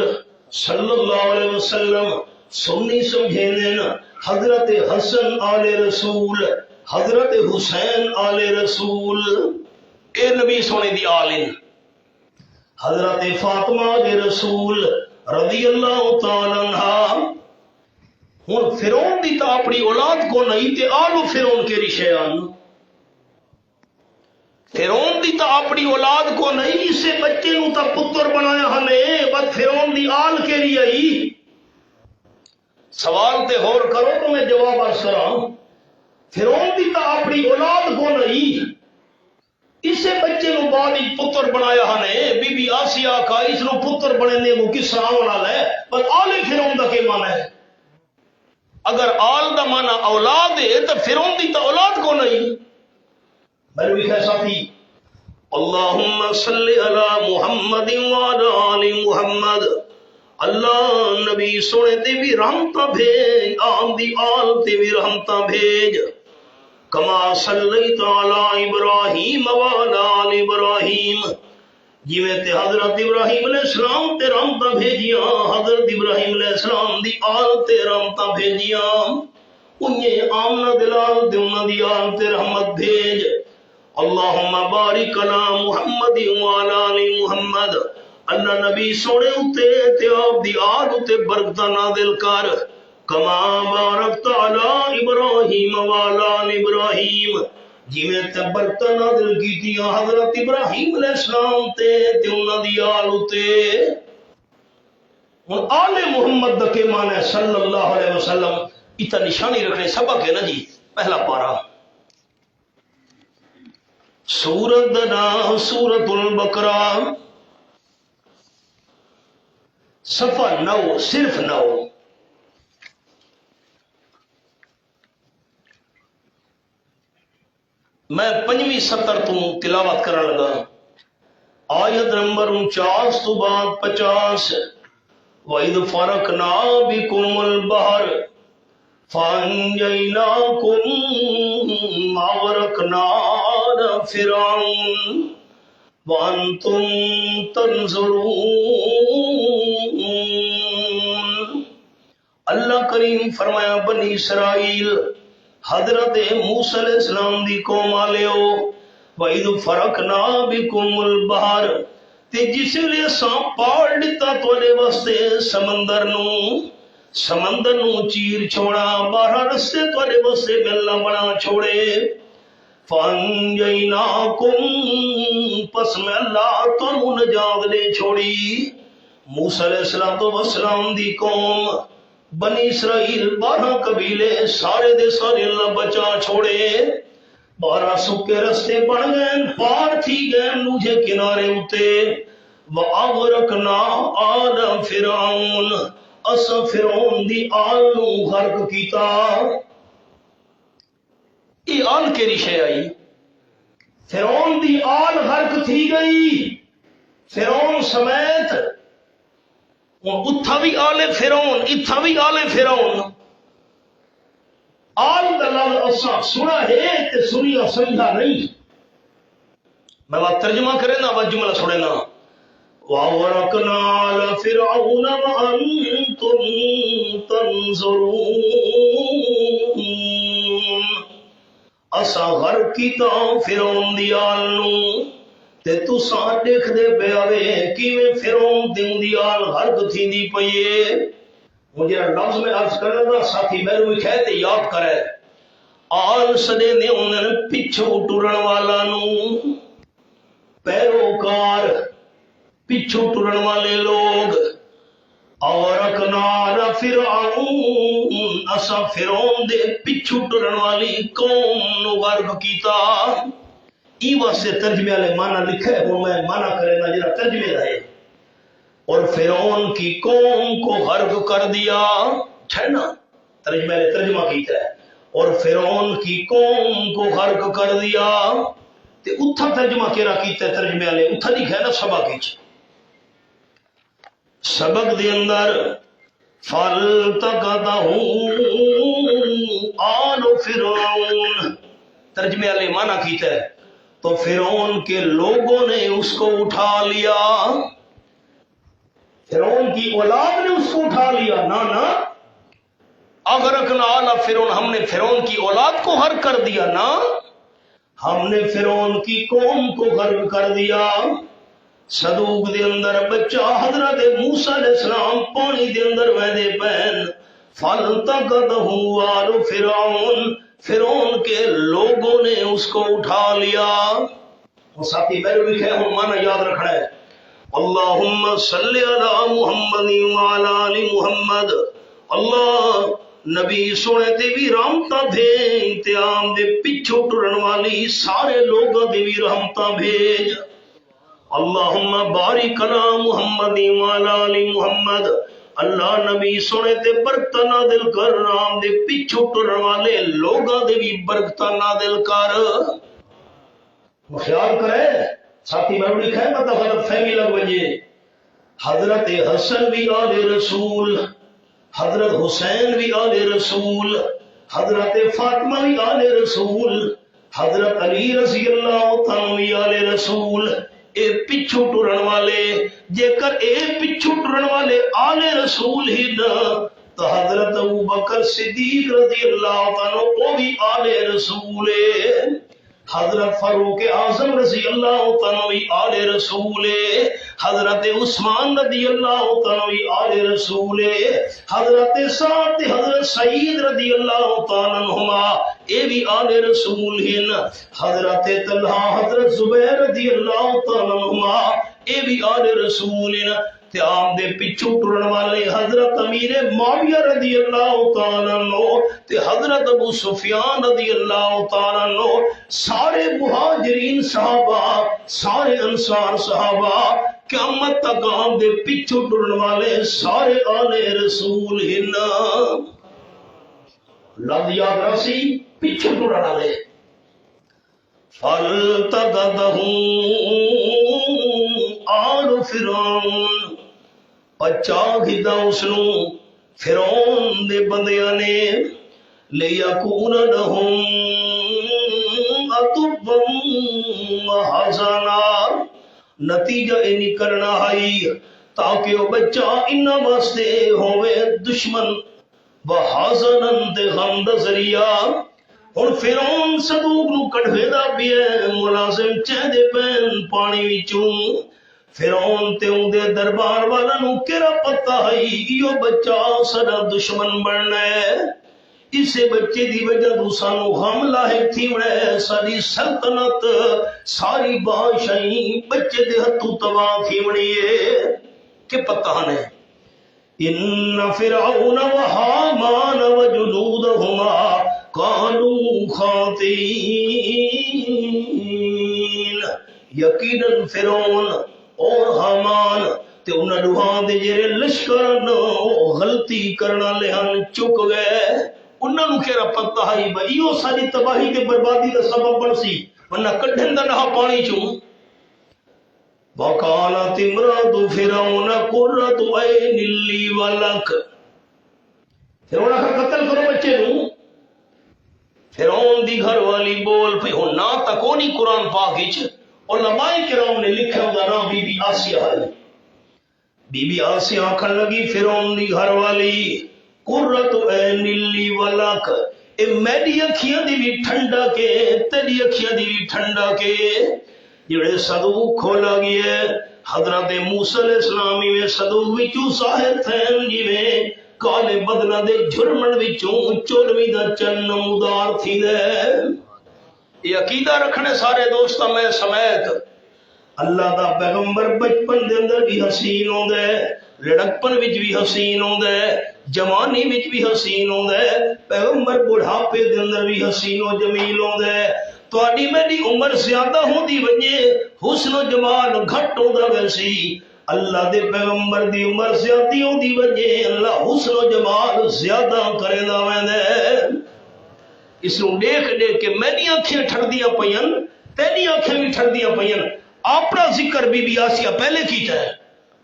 صلی اللہ علیہ وسلم، سنی سمجھے دینا حضرت حسن آل رسول، حضرت حسین آل رسول، اے نبی سونے دی آلن، حضرت فاطمہ دے رسول رضی اللہ تعالی عنہ۔ ہن فرعون دی تا اپنی اولاد کو نہیں تے آلو فرعون کے رشیان، فرعون دی تا اپنی اولاد کو نہیں، اسے بچے نو تا پتر بنایا ہمیں، بس فرعون دی آل کے لیے آئی۔ سوال تے غور کرو تو میں جواب عرض کراں۔ فرعون دی تا اپنی اولاد کو نہیں، اسے بچے نو بعد پتر بنایا ہمیں، بی بی آسیہ کا اس نو پتر بننے کو کس طرح ہونا ہے، بس آل فرعون دا کے معنی ہے۔ اگر آل دا معنی اولاد ہے تو فرعون دی تا اولاد کو نہیں۔ میں بھی کہہ ساتھی اللہم صلی علی محمد وعلی آل محمد، اللہ نبی سونے تے بھی رحمتہ بھیج، آم دی آل تے بھی رحمتہ بھیج، کما صلیت علی ابراہیم وعلی آل ابراہیم، جویں تے حضرت ابراہیم علیہ السلام تے رحمتہ بھیجیاں، حضرت ابراہیم علیہ السلام دی آل تے رحمتہ بھیجیاں، انہیں آمنہ دلال تے انہاں دی آل تے رحمت بھیج۔ اللہم بارک علی محمد وعلی آل محمد، اللہ نبی سونے اتے تے آپ دی آل اتے برکتہ نازل کر، کما بارکت علی ابراہیم وعلی آل ابراہیم، جویں تے برکتہ نازل کیتیاں حضرت ابراہیم علیہ السلام تے انہاں دی آل اتے۔ اور آل محمد کے معنی صلی اللہ علیہ وسلم، اتنا نشانی رکھنے سبق ہے نا جی۔ پہلا پارہ سورت دا سورت البقرہ، صفحہ 9، صرف 9۔ میں 5ویں سطر تو تلاوت کرنے لگا، آیت نمبر 49 تو بعد 50۔ وَإِذْ فَرَقْنَا بِكُمُ الْبَحْرَ فَأَنْجَيْنَاكُمْ وَأَغْرَقْنَا آلَ فِرْعَوْنَ وَأَنْتُمْ تَنْظُرُونَ۔ اللہ کریم فرمایا بنی اسرائیل حضرت موسیٰ علیہ السلام دی قوم آلیو، وَإِذْ فَرَقْنَا بِكُمُ الْبَحْرَ، تے جس لئے ساں پاڑ لیتا توڑے واسطے سمندر نو چیر چھوڑا، 12 رستے توڑے واسطے ملنا بنا چھوڑے۔ فَأَنْجَيْنَاكُمْ، پس میں اللہ تنو نجات لے چھوڑی۔ موسیٰ علیہ السلام دی قوم بنی اسرائیل 12 قبیلے سارے دے سارے اللہ بچا چھوڑے، 12 سکے رستے بن گئے، پار تھی گئے نوجے کنارے اتے۔ وَأَغْرَقْنَا آلَ فِرْعَوْنَ، اسا فرعون دی آل نو غرق کیتا۔ یہ آل کے رشے آئی، فرعون دی آل غرق تھی گئی، فرعون سمیت، اتھا بھی آل فرعون، اتھا بھی آل فرعون۔ آل دا لفظ اسا سنا ہے تے سنیا سمجھا نہیں۔ میں بات ترجمہ کرے نا، بات جملہ سنے نا، وَأَغْرَقْنَا آلَ فِرْعَوْنَ وَأَنْتُمْ تَنْظُرُونَ، اسا غرق کیتا فرعون دی آل نو تے تساں دیکھ دے پے آوے کیویں فرعون دی آل غرق تھیندی پئیے۔ مجھے لفظ میں عرض کرنا دا ساتھی میرے بھی کہتے یاد کرے، آل سدے نے انہوں نے پچھو ٹرن والا نو، پیروکار پچھو ٹرن والے لوگ۔ اغرقنا فرعون، اسا فرعون دے پچھو ٹرن والی قوم نو غرق کیتا۔ ای واسطے ترجمے والے معنی لکھے، وہ میں معنی کرے نا جرا ترجمے رہے۔ اور فرعون کی قوم کو غرق کر دیا. ہے نا ترجمہ کیتا ہے اور فرعون کی قوم کو غرق کر دیا. تے اتھا ترجمہ کیرا کیتا ہے ترجمے والے اتھا لکھا ہے نا سبق دے اندر فَالْتَقَطَهُ آلُ فرعون. ترجمے والے معنی کیتا ہے تو فرعون کے لوگوں نے اس کو اٹھا لیا. فرعون کی اولاد نے اس کو اٹھا لیا. نا اغرقنا آل فرعون، ہم نے فرعون کی اولاد کو غرق کر دیا. نا ہم نے فرعون کی قوم کو غرق کر دیا. صدوق دے اندر بچہ حضرت موسیٰ علیہ السلام پانی دے اندر ویدے پین فَالْتَقَطَهُ آلُ فرعون، فرعون کے لوگوں نے اس کو اٹھا لیا. وہ ساتھی میرے بھی ہے ہم مانا یاد رکھنا ہے. اللہم صلی علی محمد وعلی آل محمد. اللہ نبی سونے تے بھی رحمتہ بھیج تے آم دے پچھو ٹرن والی سارے لوگوں دے بھی رحمتہ بھیج. اللہم بارک علی محمد وعلی آل محمد. اللہ نبی سونے تے برکتہ نازل کر آم دے پچھو ٹرن والے لوگوں دے بھی برکتہ نازل کر. خیال کرے ساتھی میں لکھا ہے مطلب غلط فہمی لگ بجے. حضرت حسن بھی آل رسول، حضرت حسین بھی آل رسول، حضرت فاطمہ بھی آل رسول، حضرت علی رضی اللہ تعالیٰ بھی آل رسول. اے پچھو ٹرن والے جے کر اے پچھو ٹرن والے آل رسول ہی نہ تو حضرت ابوبکر صدیق رضی اللہ تعالیٰ وہ بھی آل رسول ہے. حضرت فاروق اعظم رضی اللہ تعالی آل رسول، حضرت عثمان رضی اللہ تعالی آل رسول، حضرت سعد حضرت سعید رضی اللہ تعالی عنہما اے بھی آل رسول ہیں. حضرت طلحہ حضرت زبیر رضی اللہ تعالی عنہما اے بھی آل رسول ہیں. تے آم دے پچھو ٹرن والے حضرت امیر معاویہ رضی اللہ تعالیٰ عنہ تے حضرت ابو سفیان رضی اللہ تعالیٰ عنہ سارے مہاجرین صحابہ سارے انصار صحابہ قیامت تک آم دے پچھو ٹرن والے سارے آل رسول ہن. لفظ یاد رسی پچھو ٹرن والے. فَالْتَقَطَهُ آلُ فرعون، پچا گھدا اس نو فرعون دے بندیاں نے لیکون لہم عَدُوًّا وَحَزَنًا. نتیجہ اینی کرنا ہے تاکہ وہ بچہ انہاں واسطے ہوئے دشمن وحزنًا تے غم دا ذریعہ. اور فرعون صدوق نو کٹھے دا بھی ہے ملازم چہدے پین پانی وچوں. فرعون تے اون دے دربار والا نو کیڑا پتہ ہے ایو بچہ سدا دشمن بننا ہے. اسے بچے دی وجہ تو سانو غم لاحق تھی وڑے ساری سلطنت ساری بادشاہی بچے دے ہتھوں تباہ تھی وڑی ہے کہ پتہ نہیں. ان فرعون وحامان وجنودهما كانوا خاطئين. یقیناً فرعون اور حامان تے انہاں دوہاں دے جڑے لشکر غلطی کرنا لہن چک گئے. انہاں نوں کیڑا پتہ ہے بھئی ایو ساری تباہی تے بربادی دا سبب بن سی ورنہ کڈھن دا نہ پانی چوں. وَقَالَتِ امْرَأَتُ فِرْعَوْنَ قُرَّةُ عَيْنٍ لِّي وَلَكَ. فرعون کا قتل کرو بچے نوں. فرعون دی گھر والی بول پئی ہن نہ تکونی قرآن پاک وچ علماء کرام نے لکھا ہوگا نام بی بی آسیہ ہے. بی بی آسیہ آکھن لگی فرعون دی گھر والی قرۃ عین لی ولک، اے میری اکھیاں دی بھی ٹھنڈا کے تیری اکھیاں دی بھی ٹھنڈا کے. جڑے صدوق کھولا گیا حضرت موسیٰ علیہ السلامی میں صدوق وچوں ظاہر تھین جویں کالے بدلہ دے جھرمن وچوں چولوی دا چن نمودار تھی دے. یہ عقیدہ رکھنے سارے دوستاں میں سمیت اللہ دا پیغمبر بچپن دے اندر بھی حسین ہوندے، لڑکپن وچ بھی حسین ہوندے، جوانی وچ بھی حسین ہوندے، پیغمبر بڑھاپے دے اندر بھی حسین و جمیل ہوندے. تہاڈی میری عمر زیادہ ہوندی وجے حسن و جمال گھٹ ہوندا ویسی اللہ دے پیغمبر دی عمر زیادی دی وجہ اللہ حسن و جمال زیادہ کرے دا ویندے اس نو دیکھ دیکھ کے میری آنکھیں ٹھردیاں پئین تیری آنکھیں بھی ٹھردیاں پئین اپنا ذکر بی بی آسیہ پہلے کیتا ہے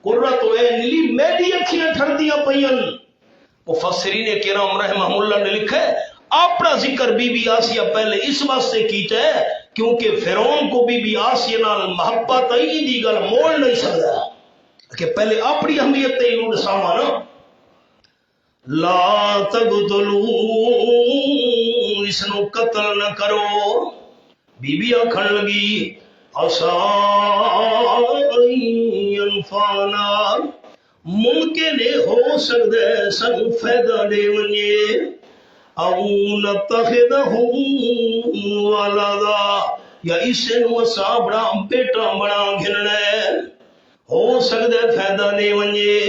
قرۃ عین لی میری آنکھیں ٹھردیاں پئین مفسرین کرام رحمہ اللہ نے لکھا ہے اپنا ذکر بی بی آسیہ پہلے اس واسطے کیتا ہے کیونکہ فرعون کو بی بی آسیہ نال محبت آئی دی گل موڑ نہیں سکتا کہ پہلے اپنی اہمیت تے انہوں نے سامانا لا تقتلوا اس نو قتل نہ کرو بی بی آکھن لگی عسیٰ ینفعنا ممکن ہو سکتا ہے سن فائدہ دے ونجے او نتخذہ ولدا یا اسے نو اساں بڑا بیٹا بڑا گھننے ہو سکتا ہے فائدہ دے ونجے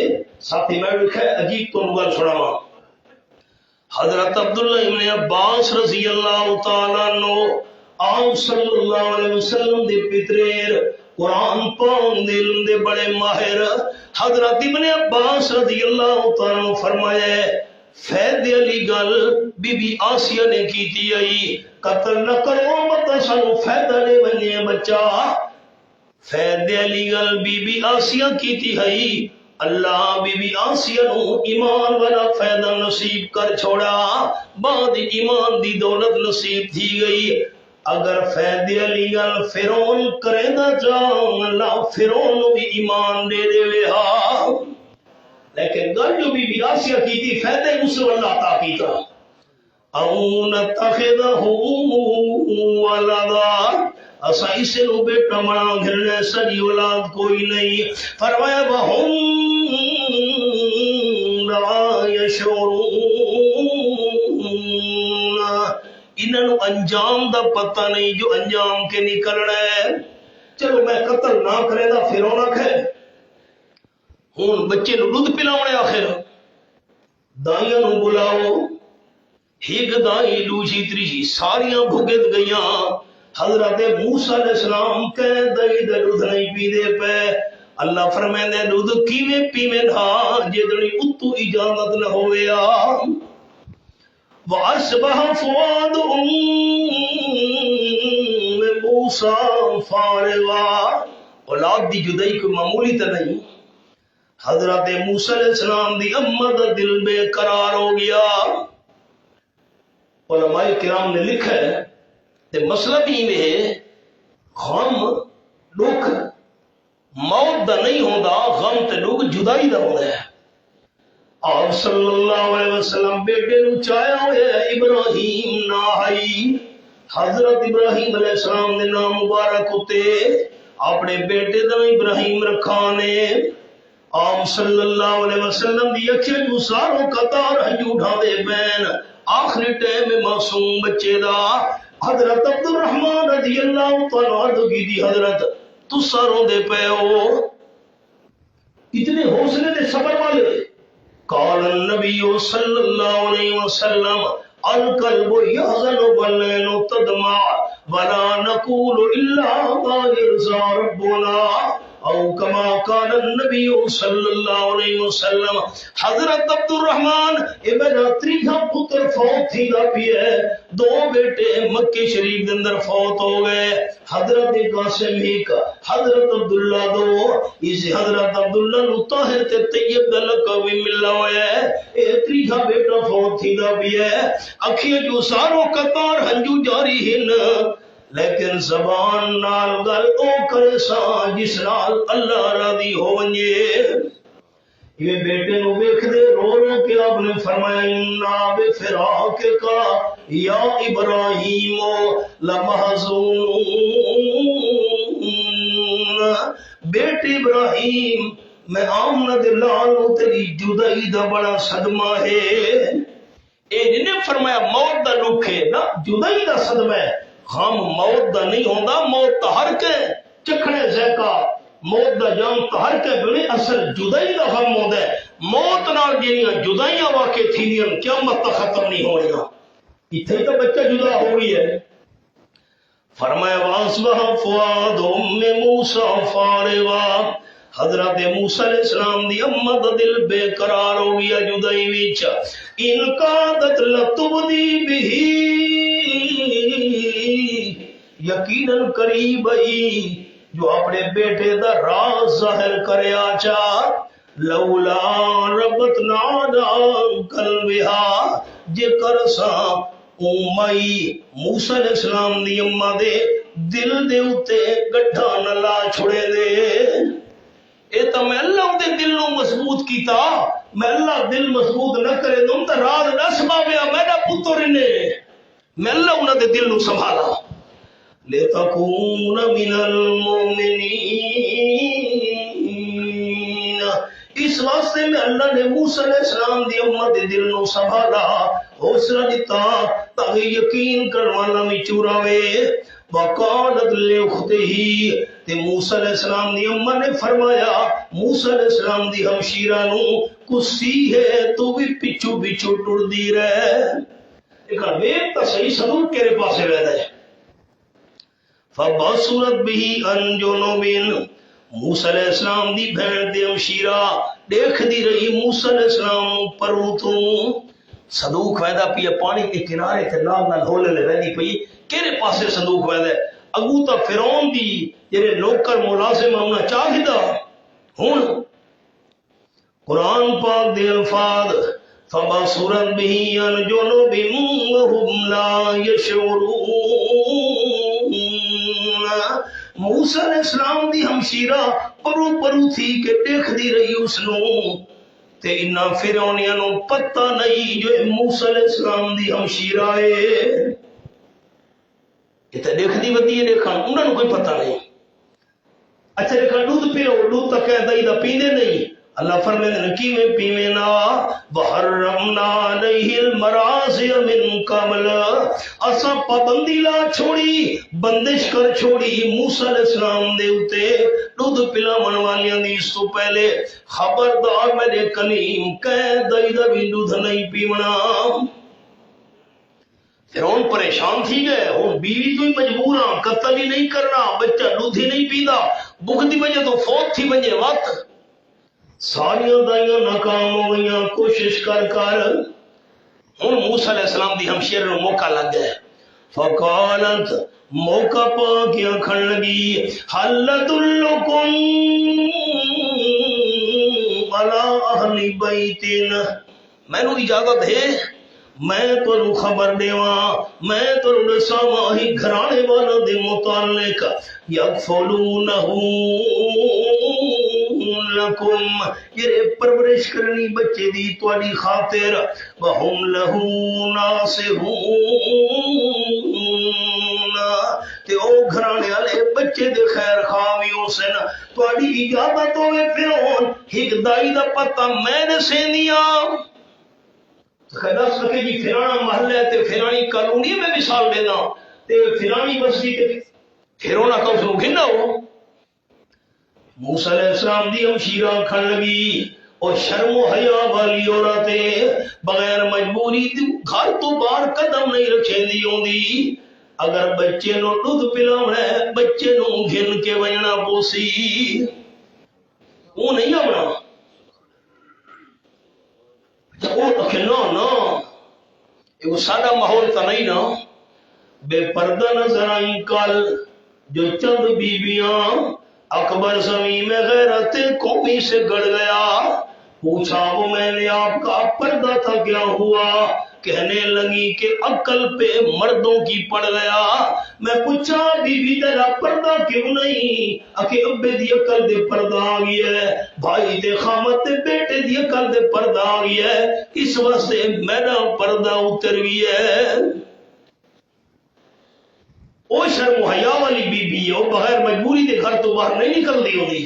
ساتھی میں لکھا ہے عجیب تو نگل سناوا حضرت عبداللہ ابن عباس رضی اللہ تعالیٰ عنہ آپ صلی اللہ علیہ وسلم دے پتریر قرآن پاک دے علم دے بڑے ماہر حضرت ابن عباس رضی اللہ تعالیٰ عنہ فرمایا فیض علی گل بی بی آسیہ نے کیتی آئی قتل نہ کرو مت سانو فائدہ دے ونجے بچہ فیض علی گل بی بی آسیہ کیتی آئی اللہ بی بی آسیہ نو ایمان والا فائدہ نصیب کر چھوڑا بعد ایمان دی دولت نصیب تھی گئی اگر فیض علی گل فرعون کرے دا جان اللہ فرعون نو بھی ایمان دے دے وے ہاں لیکن گل جو بی آسیہ کی تھی فیض مسلم اللہ عطا کی تھا او نتخذہ ولدا اسا اسے نو بیٹا منا گھرنے سری اولاد کوئی نہیں فرمایا وہم لا یشعرون انہوں انجام دا پتہ نہیں جو انجام کے نکلنا ہے چلو میں قتل نہ کرے دا فرعون آکھے ہون بچے نو دودھ پلاونے آخر دائیاں نو بلاؤ ہیک دائی دوسری تریجی ساریاں بھگت گئیاں حضرت موسیٰ علیہ السلام کہہ دائی دے دودھ نہیں پی دے پہ اللہ فرمائے دے دودھ کیویں پیویں تھا جدنی اتو اجازت نہ ہویا وَأَصْبَحَ فُؤَادُ أُمِّ مُوسَىٰ فَارِغًا اولاد دی جدائی کوئی معمولی تو نہیں حضرت موسیٰ علیہ السلام دی اما دا دل بے قرار ہو گیا علماء کرام نے لکھا ہے کہ مسئلہ بھی میں غم دکھ موت دا نہیں ہوندا غم تے دکھ جدائی دا ہوندا ہے آپ صلی اللہ علیہ وسلم بیٹے نو چاہیا ہویا ابراہیم ناہائی حضرت ابراہیم علیہ السلام نے نام مبارک ہوتے اپنے بیٹے دا ابراہیم رکھانے آپ صلی اللہ علیہ وسلم دی اکھے جو ساروں قطار ہنجو اٹھا دے بین آخری ٹائم معصوم بچے دا حضرت عبد الرحمن رضی اللہ تعالیٰ عنہ کی دی حضرت تو ساروں دے پہ ہو اتنے حوصلے دے صبر والے قال النبی صلی اللہ علیہ وسلم القلب يحزن والعين تدمع ولا نقول الا ما يرضى ربنا او کما قال النبی صلی اللہ علیہ وسلم حضرت عبد الرحمن ابن تریجا پتر فوت تھی دا بھی ہے دو بیٹے مکہ شریف کے اندر فوت ہو گئے حضرت قاسم ہی کا حضرت عبداللہ دو اس حضرت عبداللہ نو طاہر تے طیب دا لقب بھی ملا ہوا ہے اے تریجا بیٹا فوت تھی دا بھی ہے اکھیاں جو ساروں قطار ہنجو جاری ہن لیکن زبان نال گل او کرے سا جس نال اللہ راضی ہو ونجے یہ بیٹے نو ویکھ دے رو رو کے آپ نے فرمایا انا بفراق کا یا ابراہیم لمحزون بیٹے ابراہیم میں آمنہ دلالو تیری جدائی دا بڑا صدمہ ہے اے جنہیں فرمایا موت دا دکھ ہے نا جدائی دا صدمہ ہے غم موت دا نہیں ہوندا موت تا ہر کے چکھنے زیکا موت دا جان تا ہر کے بنے اصل جدائی دا غم ہوندا ہے موت نال جڑیاں جدائیاں واقع تھیندیاں قیامت تا ختم نہیں ہوئیاں اتھے تو بچہ جدا ہو گئی ہے فرمایا واسبح فؤاد ام موسیٰ فارغا حضرت موسیٰ علیہ السلام دی اما دا دل بے قرار ہو گیا جدائی وچ ان قادت لتبدی بہی یقیناً قریب ہی جو اپنے بیٹے دا راز ظاہر کرے آچا لولا ربطنا علی قلبہا جے کرسا اومائی موسیٰ علیہ السلام دی اما دے دل دے اتے گڈھا نہ لا چھڑے دے اے تا میں اللہ دے دل نو مضبوط کیتا میں اللہ دل مضبوط نہ کرے دوں تا راز نہ سبابیا میرا پتر نے میں اللہ انہ دے دل نو سنبھالا لِتَكُونَ مِنَ الْمُؤْمِنِينَ اس واسطے میں اللہ نے موسیٰ علیہ السلام دی امت دے دل نو سنبھالا حوصلہ دیتا تاکہ یقین کروانا میں چوراوے وقالت لِأُخْتِهِ تے موسیٰ علیہ السلام دی امت نے فرمایا موسیٰ علیہ السلام دی ہمشیرہ نو کسی ہے تو بھی پچھو پچھو ٹر دی رہے ایک ویب تا صحیح صدور کیرے پاسے ویدہ ہے فَبَصُرَتْ بِهِ عَنْ جُنُوبٍ موسیٰ علیہ السلام دی بہن دی ہمشیرہ دیکھ دی رہی موسیٰ علیہ السلام پروتوں صدوق ویدہ پیا پانی کے کنارے تے نال نال ہولے لے ویدی پئی کیرے پاسے صدوق ویدہ اگو تا فرعون دی جنہیں نوکر ملازم ہونا چاہی دا ہون قرآن پاک دے الفاظ فَبَصُرَتْ بِهِ عَنْ جُنُوبٍ وَهُمْ لَا يَشْعُرُونَ موسیٰ علیہ السلام دی ہمشیرہ پرو تھی کہ دیکھ دی رہی اس نو تے انہا فرعونیاں نو پتہ نہیں جو موسیٰ علیہ السلام دی ہمشیرہ ہے یہ تے دیکھ دی ودی ہے دیکھا انہاں نو کوئی پتہ نہیں اچھا دیکھا دودھ پیو دودھ تک ہے دائی دا پیندے نہیں اللہ فرمائے نکی میں پیوینا وحرمنا علیہ المراضی من قبل اسا پابندی لا چھوڑی بندش کر چھوڑی موسیٰ علیہ السلام دے اتے دودھ پلا منوالیاں دی اس تو پہلے خبردار میرے کلیم کہہ دائی دا بھی دودھ نہیں پیونا فرعون پریشان تھی گئے اور بیوی تو ہی مجبور ہاں قتل ہی نہیں کرنا بچہ دودھ ہی نہیں پیدا بھوک دی وجہ تو فوت تھی بنجے وقت ساریاں دائیاں ناکام ہو گئیاں کوشش کر ہن موسیٰ علیہ السلام دی ہمشیر نے موقع لگ گئے فقالت موقع پا کیا کھڑ لگی حل دلکم علی اہل بیتن میں نو اجازت ہے میں تو خبر دیواں میں تو رساواں ہی گھرانے والا دے متعلق یکفلونہو لکم یہ پرورش کرنی بچے دی تواڈی خاطر وہم لہو ناصحون تے او گھرانے والے بچے دے خیر خواہی سن تواڈی اجازت ہوے فرعون ایک دائی دا پتہ میں نے سینیاں خدا سکے جی فلانا محلہ تے فلانی کالونی میں مثال دینا تے فلانی بستی تے فیرونا کا اس کو گھننا ہو موسیٰ علیہ السلام دی ہمشیرہ کھڑ لگی اور شرم و حیا والی عورتیں بغیر مجبوری گھر تو باہر قدم نہیں رکھیں دی ہوندی اگر بچے نو دودھ پلاونا ہے بچے نو گھن کے وجنا پوسی وہ نہیں آونا نا یہ سادہ ماحول تا نہیں نا بے پردہ نظر آئیں کل جو چند بیویاں اکبر زمین میں غیرت قومی سے گڑ گیا پوچھا وہ میں نے آپ کا پردہ تھا کیا ہوا کہنے لگی کہ عقل پہ مردوں کی پڑ گیا میں پوچھا بی بی تیرا پردہ کیوں نہیں اکھے ابے دی عقل دے پردہ آ گیا ہے بھائی دے خامت دے بیٹے دی عقل دے پردہ آ گیا ہے اس واسطے میرا پردہ اتر گیا ہے او شرم و حیا والی بی بی او بغیر مجبوری دے گھر تو باہر نہیں نکل دی ہوندی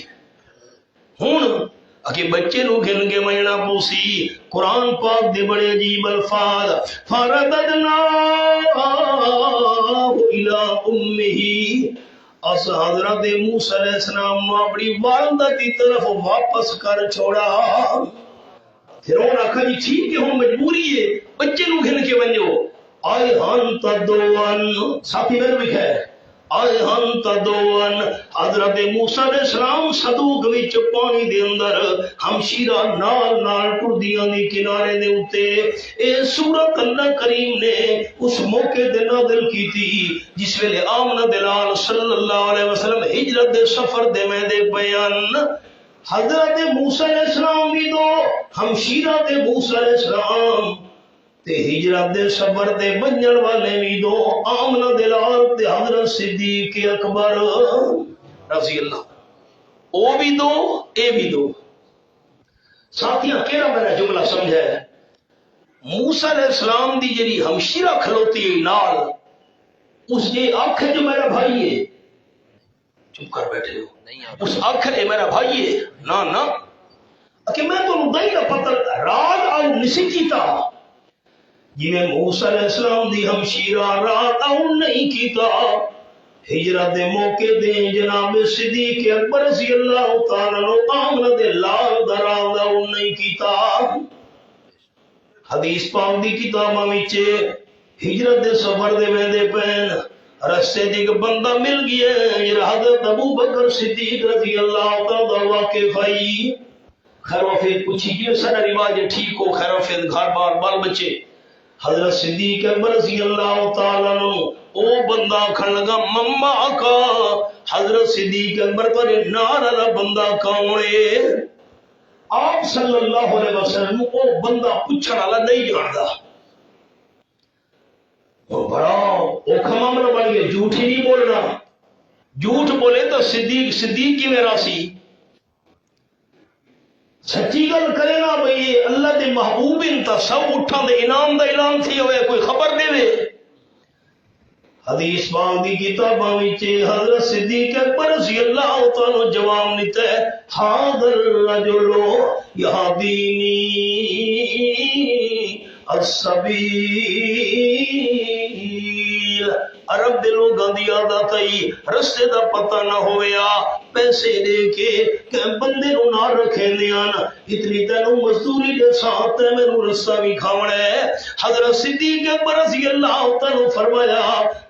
ہن اکے بچے نو گھن کے مجنا پوسی قرآن پاک دے بڑے عجیب الفاظ فرددنا الى امہی اس حضرت موسیٰ علیہ السلام اپنی والدہ کی طرف واپس کر چھوڑا فرعون آکھا جی ٹھیک ہے ہن مجبوری ہے بچے نو گھن کے ونجو آئے ہن تدوان ساتھی میں بھی ہے آئے ہن تدون حضرت موسیٰ علیہ السلام صدوق وچ پانی دے اندر ہمشیرہ نال نال ٹردیاں دی کنارے دے اتے اے سورت اللہ کریم نے اس موقع دے نازل کی تھی جس ویلے آمنہ دلال صلی اللہ علیہ وسلم ہجرت دے سفر دے میں دے بیان حضرت موسیٰ علیہ السلام بھی دو ہمشیرہ دے موسیٰ علیہ السلام تے ہجرت دے سفر دے بنجن والے بھی دو آمنہ دلال تے حضرت صدیق اکبر رضی اللہ او بھی دو اے بھی دو ساتھیاں کیڑا میرا جملہ سمجھا ہے موسیٰ علیہ السلام دی جڑی ہمشیرہ کھلوتی ہے نال اس نے آنکھ جو میرا بھائی ہے چپ کر بیٹھے ہو اس آنکھ نے میرا بھائی ہے نا کہ میں تو دائی نہ پتہ رات آؤ نسی کیتا جی میں موسیٰ علیہ السلام دی ہمشیرہ رات آؤ نہیں کیتا ہجرت دے موقع دے جناب صدیق اکبر رضی اللہ تعالیٰ آمنہ دے لال درال آؤ نہیں کیتا حدیث پاک دی کتاباں وچ ہجرت دے سفر دے ویندے پین رستے دی ایک بندہ مل گیا حضرت ابو بکر صدیق رضی اللہ تعالیٰ واقف آئی خیر وفید پوچھی جی سارا رواج ٹھیک ہو خیر وفید گھر بار بال بچے حضرت صدیق اکبر رضی اللہ تعالیٰ او بندہ کھن لگا مما کا حضرت صدیق اکبر پر نار والا بندہ کون ہے آپ صلی اللہ علیہ وسلم او بندہ پوچھنے والا نہیں جانتا بڑا اوکھا معاملہ بن گیا جھوٹ ہی نہیں بولنا جھوٹ بولے تو صدیق کی میرا سی سچی گل کرے نا بھئی اللہ دے محبوب انتا سب اٹھا دے انعام دا اعلان تھی ہوئے کوئی خبر دے دے حدیث پاک دی کتاباں وچ حضرت صدیق اکبر رضی اللہ تعالی جواب دیتا ہے حاضر رجل یہدینی السبیل عرب دے لوگاں دی عادت ہے رستے دا پتہ نہ ہویا پیسے دے کے کہ بندے نو نہ رکھے دیاں اتنی تینوں مزدوری دے ساتھ مینوں رستہ بھی کھاونا ہے حضرت صدیق اکبر رضی اللہ تعالی فرمایا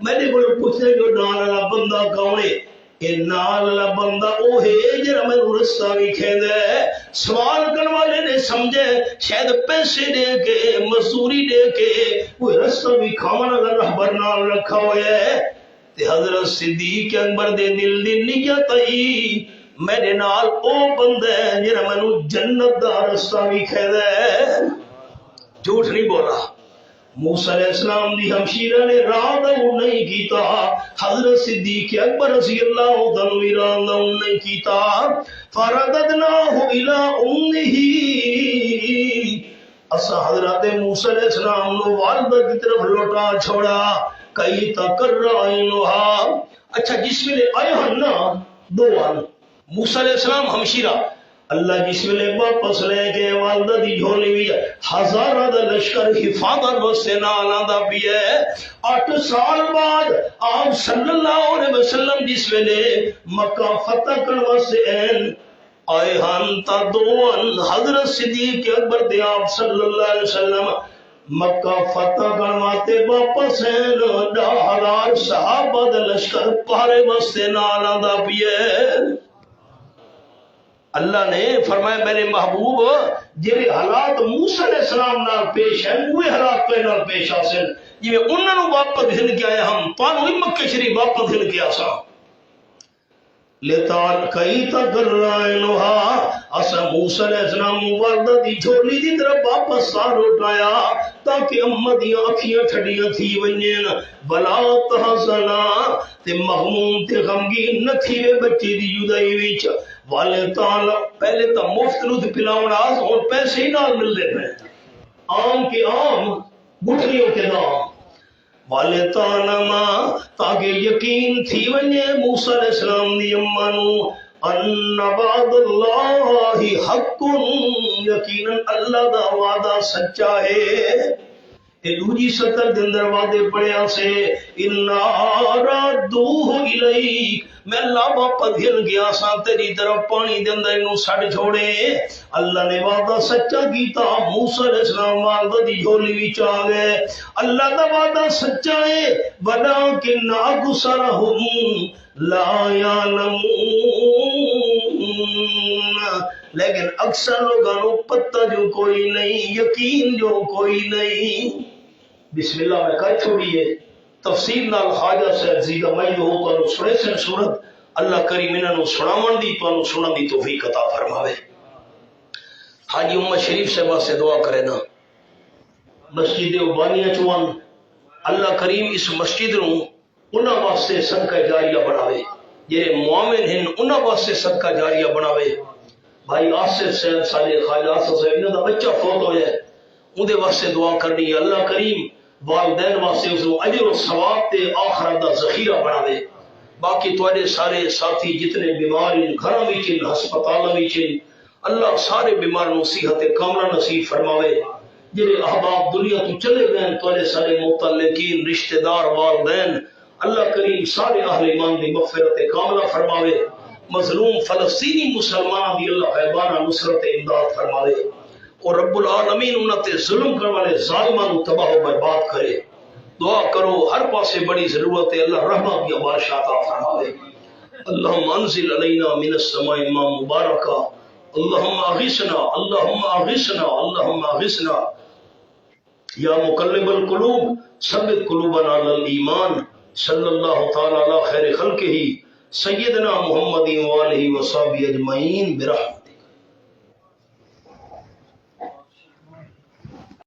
میرے کول پوچھے جو نال والا بندہ کون ہے اے نال والا بندہ او ہے جڑا مینوں رستہ بھی کھیندا ہے سوال کرن والے نے سمجھے شاید پیسے دے کے مزدوری دے کے کوئی رستہ بھی کھاونا دا رہبر نال رکھا ہویا ہے تے حضرت صدیق اکبر دے دل دی نیت آئی میرے نال او بندہ ہے جڑا مینوں جنت دا رستہ بھی کھیندا ہے جھوٹ نہیں بولا موسیٰ علیہ السلام دی ہمشیرہ نے رات او نہیں کیتا حضرت صدیق اکبر رضی اللہ تعالی رات او نہیں کیتا فرددناہ الی امہ اسا حضرت موسیٰ علیہ السلام نو والدہ کی طرف لوٹا چھوڑا کئی تقرعینہا اچھا جس میں آئے ہن نا دو آن موسیٰ علیہ السلام ہمشیرہ اللہ جس میں واپس لے کے والدہ دی جھولی بھی ہزارہ دا لشکر حفاظت واسطے نال آندا بھی ہے 8 سال بعد آپ صلی اللہ علیہ وسلم جس ویلے مکہ فتح کرن واسطے آئے ہن تا دوان حضرت صدیق اکبر تے آپ صلی اللہ علیہ وسلم مکہ فتح کرواتے واپس ہیں 10,000 صحابہ دا لشکر پہرے واسطے نال آندا بھی ہے اللہ نے فرمایا میرے محبوب جڑے حالات موسیٰ علیہ السلام نال پیش ہیں وہ حالات پہ نال پیش آسن جی انہاں نو واپس ہن کے آئے ہم تانوں ہی مکہ شریف واپس ہن کے آسا لتال کئی تقرعینہا اسا موسیٰ علیہ السلام والدہ دی جھولی دی طرف واپس سار اٹھایا تاکہ امہ دی آنکھیاں ٹھڈیاں تھی ونجن بلا تحزنا تے مغموم تے غمگین نہ تھی وے بچے دی جدائی وچ والے تعالی پہلے تو مفت دودھ پلاؤنا اور پیسے ہی نال مل دے پہ عام کے عام گٹھلیوں کے نام والے تعالی تاکہ یقین تھی ونجے موسیٰ علیہ السلام دی امانو ان وعد اللہ حق یقینا اللہ دا وعدہ سچا ہے دوجی سطر دے اندر وعدے پڑھیا سے انا رادوہ الیک، میں اللہ واپس ہل گیا سا تیری طرف پانی دے اندر انہوں سڑ چھوڑے۔ اللہ نے وعدہ سچا کیتا، موسیٰ علیہ السلام والدہ دی جھولی وچ آ گئے۔ اللہ دا وعدہ سچا ہے، وَلَٰكِنَّ أَكْثَرَهُمْ لَا يَعْلَمُونَ، لیکن اکثر لوگوں پتہ جو کوئی نہیں، یقین جو کوئی نہیں۔ بسم اللہ میں کہہ چھوڑیے تفسیر نال خواجہ صاحب زیدہ میں جو ہو تو سنے سے صورت اللہ کریم انہوں سناون دی تو سنن دی توفیق عطا فرماوے۔ حاجی امت شریف سے واسطے دعا کرے نا، مسجد عبانیہ چوان اللہ کریم اس مسجد نو انہاں واسطے صدقہ جاریہ بناوے، یہ مومن ہیں انہاں واسطے صدقہ جاریہ بناوے۔ بھائی آصف صاحب صالح خواجہ آصف صاحب انہاں دا بچہ فوت ہو جائے، اندے واسطے دعا کرنی ہے اللہ کریم والدین واسطے اس کو اجر و ثواب تے آخرت دا ذخیرہ بناوے۔ باقی تواڈے سارے ساتھی جتنے بیمار ہیں گھراں وچ ہیں ہسپتالاں وچ ہیں، اللہ سارے بیمار نو صحت کاملہ نصیب فرماوے۔ جڑے احباب دنیا تو چلے گئے تواڈے سارے متعلقین رشتہ دار والدین اللہ کریم سارے اہل ایمان دی مغفرت کاملہ فرماوے۔ مظلوم فلسطینی مسلمان دی اللہ غیبانہ نصرت امداد فرماوے، اور رب العالمین انہاں تے ظلم کرنے والے ظالماں نو تباہ و برباد کرے۔ دعا کرو ہر پاسے بڑی ضرورت ہے، اللہ رحمت کی بارش عطا فرماوے۔ اللہم انزل علینا من السماء ماء مبارکا، اللہم اغثنا اللہم اغثنا اللہم اغثنا، یا مقلب القلوب ثبت قلوبنا علی الایمان۔ صلی اللہ تعالی علی خیر خلقہ سیدنا محمد و آلہ و صحبہ اجمعین برحمتہ۔